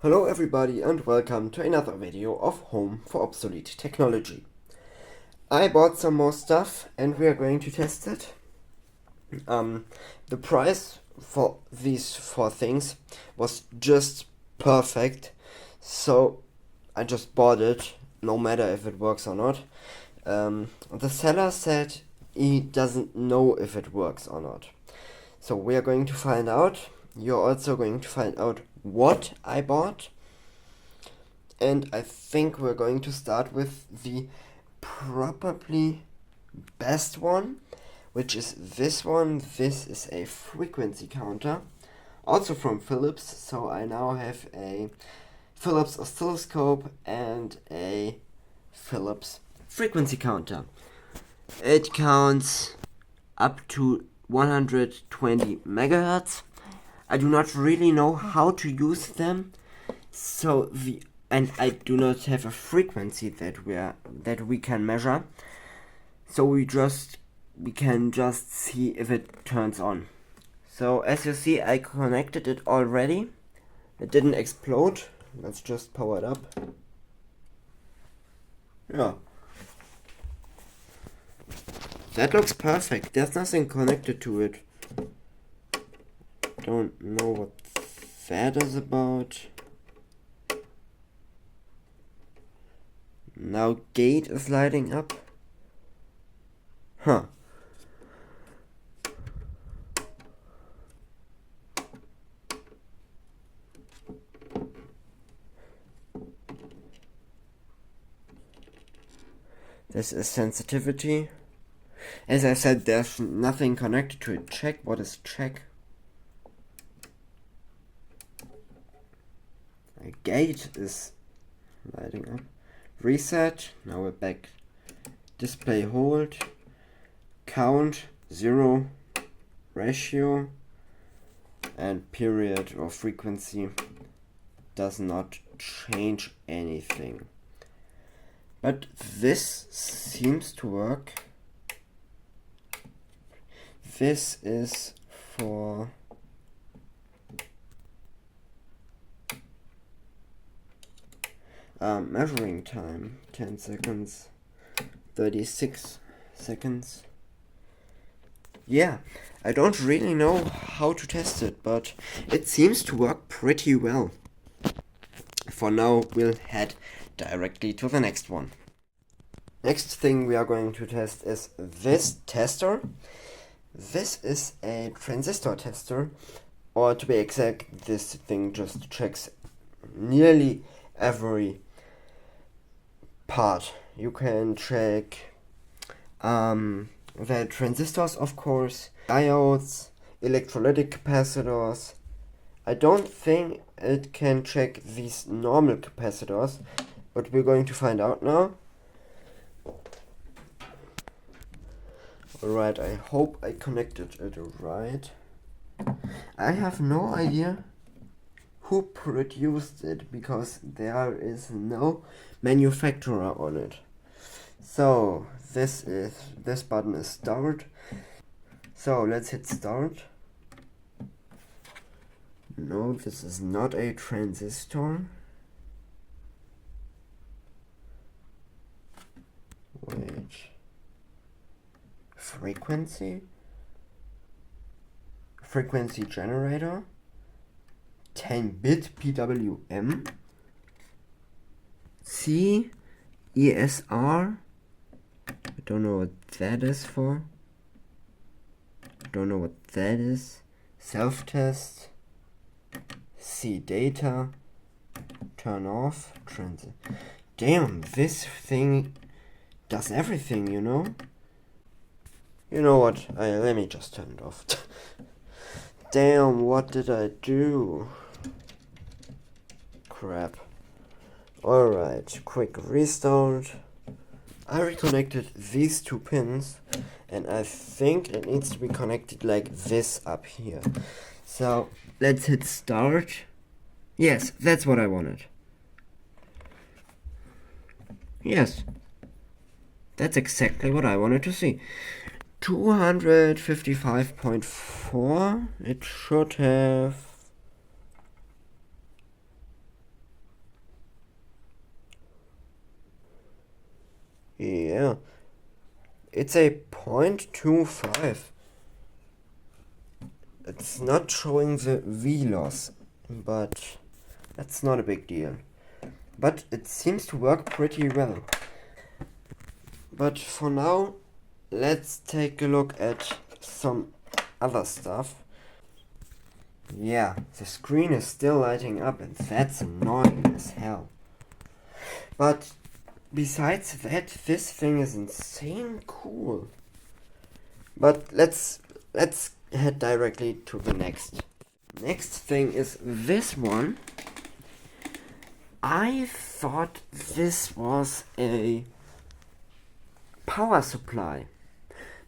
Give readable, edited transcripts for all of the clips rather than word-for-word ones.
Hello everybody and welcome to another video of Home for Obsolete Technology. I bought some more stuff and we are going to test it. The price for these four things was just perfect, so I just bought it, no matter if it works or not. The seller said he doesn't know if it works or not. So we are going to find out. You're also going to find out what I bought. And I think we're going to start with the probably best one, which is this one. This is a frequency counter, also from Philips. So I now have a Philips oscilloscope and a Philips frequency counter. It counts up to 120 megahertz. I do not really know how to use them, and I do not have a frequency that we can measure. So we can just see if it turns on. So as you see, I connected it already. It didn't explode. Let's just power it up. Yeah. That looks perfect. There's nothing connected to it. Don't know what that is about. Now gate is lighting up. Huh. This is sensitivity. As I said, there's nothing connected to it. Check. What is check? A gate is lighting up. Reset. Now we're back. Display hold. Count 0. Ratio. And period or frequency does not change anything. But this seems to work. This is for measuring time, 10 seconds, 36 seconds. Yeah, I don't really know how to test it, but it seems to work pretty well. For now, we'll head directly to the next one. Next thing we are going to test is this tester. This is a transistor tester, or to be exact, this thing just checks nearly every part. You can check the transistors, of course, diodes, electrolytic capacitors. I don't think it can check these normal capacitors, but we're going to find out now. Alright, I hope I connected it right. I have no idea who produced it because there is no manufacturer on it. So this button is start. So let's hit start. No, this is not a transistor. Wait. Frequency generator, 10-bit PWM, C, ESR, I don't know what that is for, don't know what that is, self-test, C, data, turn off, damn, this thing does everything, you know? You know what? Let me just turn it off. Damn, what did I do? Crap. Alright, quick restart. I reconnected these two pins, and I think it needs to be connected like this up here. So, let's hit start. Yes, that's what I wanted. Yes. That's exactly what I wanted to see. 255.4. It should have it's a 0.25. It's not showing the V loss, but that's not a big deal. But it seems to work pretty well. But for now, let's take a look at some other stuff. Yeah, the screen is still lighting up and that's annoying as hell. But besides that, this thing is insane cool. But let's head directly to the next. Next thing is this one. I thought this was a power supply,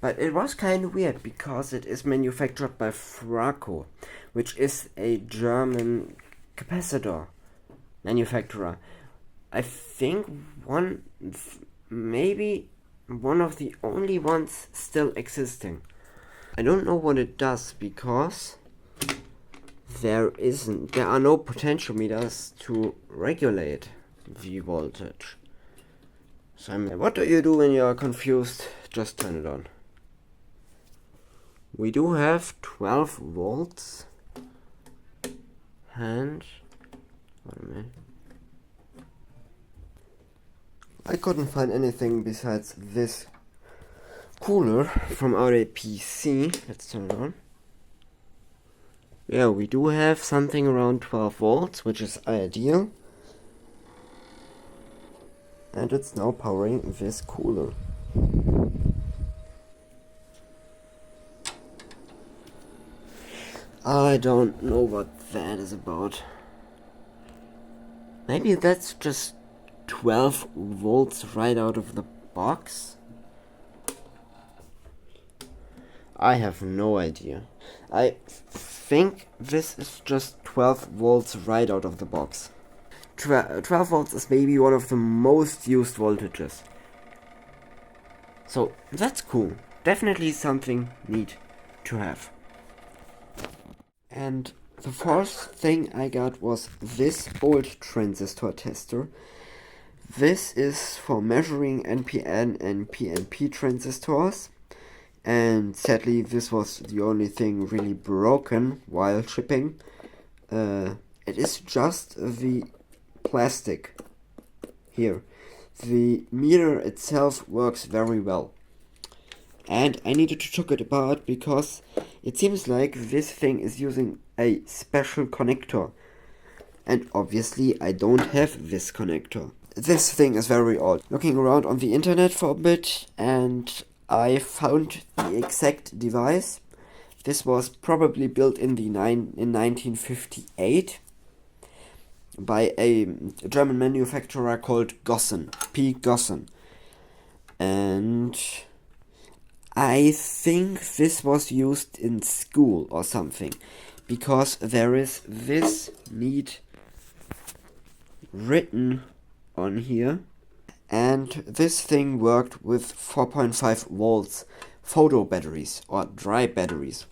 but it was kind of weird because it is manufactured by Frako, which is a German capacitor manufacturer. I think maybe one of the only ones still existing. I don't know what it does because there are no potentiometers to regulate the voltage. So what do you do when you are confused? Just turn it on. We do have 12 volts and wait a minute. I couldn't find anything besides this cooler from our PC. Let's turn it on. Yeah, we do have something around 12 volts, which is ideal. And it's now powering this cooler. I don't know what that is about. Maybe that's just 12 volts right out of the box? I have no idea. I think this is just 12 volts right out of the box. 12 volts is maybe one of the most used voltages. So that's cool. Definitely something neat to have. And the fourth thing I got was this old transistor tester. This is for measuring NPN and PNP transistors. And sadly, this was the only thing really broken while shipping. It is just the plastic here. The meter itself works very well. And I needed to check it apart because it seems like this thing is using a special connector. And obviously I don't have this connector. This thing is very old. Looking around on the internet for a bit and I found the exact device. This was probably built in 1958 by a German manufacturer called Gossen, P. Gossen. And I think this was used in school or something, because there is this neat written on here. And this thing worked with 4.5 volts photo batteries or dry batteries.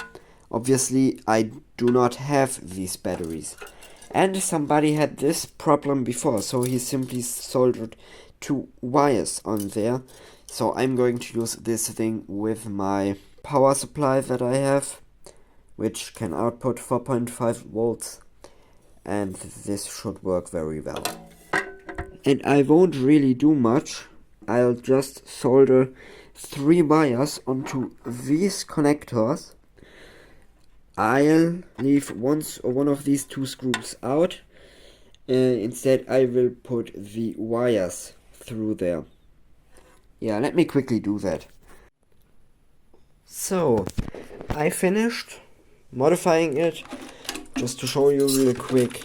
Obviously, I do not have these batteries. And somebody had this problem before, so he simply soldered 2 wires on there. So I'm going to use this thing with my power supply that I have, which can output 4.5 volts. And this should work very well. And I won't really do much. I'll just solder 3 wires onto these connectors. I'll leave one of these 2 screws out. Instead, I will put the wires through there. Yeah, let me quickly do that. So, I finished modifying it. Just to show you real quick,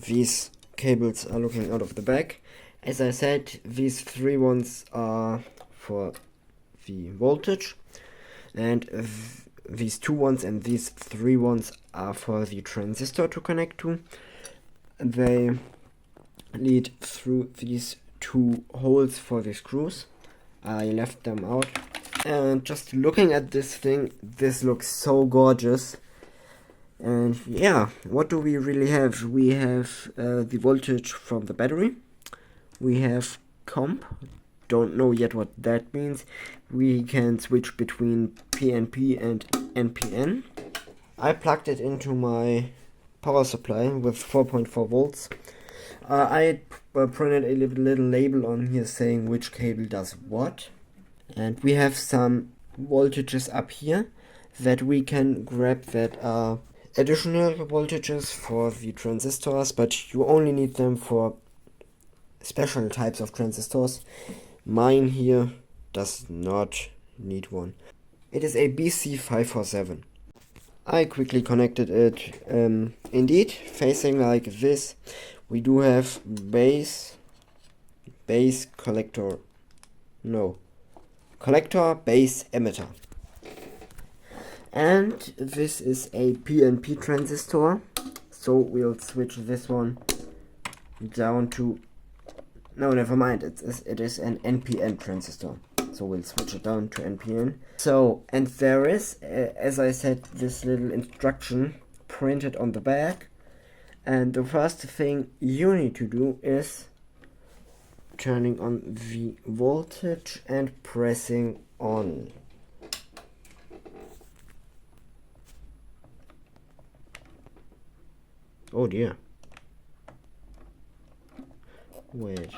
these cables are looking out of the back. As I said, these 3 ones are for the voltage, and these 2 ones and these 3 ones are for the transistor to connect to. They lead through these 2 holes for the screws. I left them out, and just looking at this thing, this looks so gorgeous. And yeah, what do we really have? We have the voltage from the battery. We have comp don't know yet what that means, we can switch between PNP and NPN. I plugged it into my power supply with 4.4 volts. I printed a little label on here saying which cable does what. And we have some voltages up here that we can grab that are additional voltages for the transistors, but you only need them for special types of transistors. Mine here does not need one. It is a BC547. I quickly connected it. Indeed, facing like this, we do have base collector. No. Collector, base, emitter. And this is a PNP transistor. So we'll switch this one down to... No, never mind. It is an NPN transistor. So we'll switch it down to NPN. So, and there is, as I said, this little instruction printed on the back. And the first thing you need to do is turning on the voltage and pressing on. Oh dear. Wait.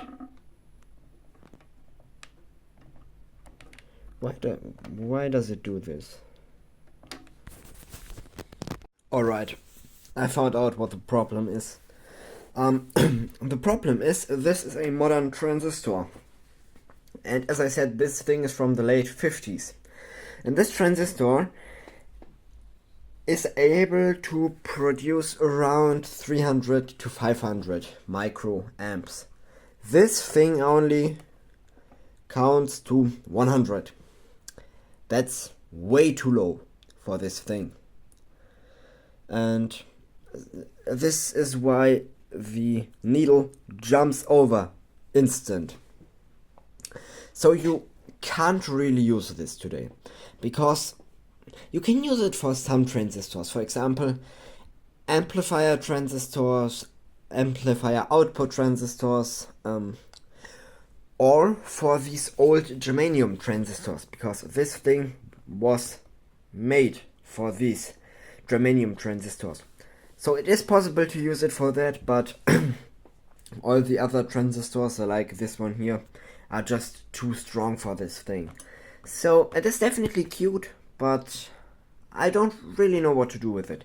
Why does it do this? Alright, I found out what the problem is. The problem is, this is a modern transistor. And as I said, this thing is from the late 50s. And this transistor is able to produce around 300 to 500 microamps. This thing only counts to 100. That's way too low for this thing. And this is why the needle jumps over instant. So you can't really use this today, because you can use it for some transistors. For example, amplifier transistors, amplifier output transistors, or for these old germanium transistors, because this thing was made for these germanium transistors. So it is possible to use it for that, but all the other transistors, like this one here, are just too strong for this thing. So it is definitely cute, but I don't really know what to do with it.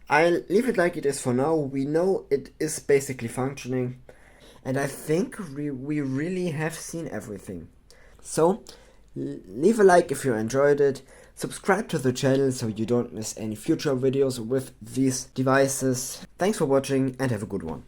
I'll leave it like it is for now. We know it is basically functioning, and I think we really have seen everything. So leave a like if you enjoyed it. Subscribe to the channel so you don't miss any future videos with these devices. Thanks for watching and have a good one.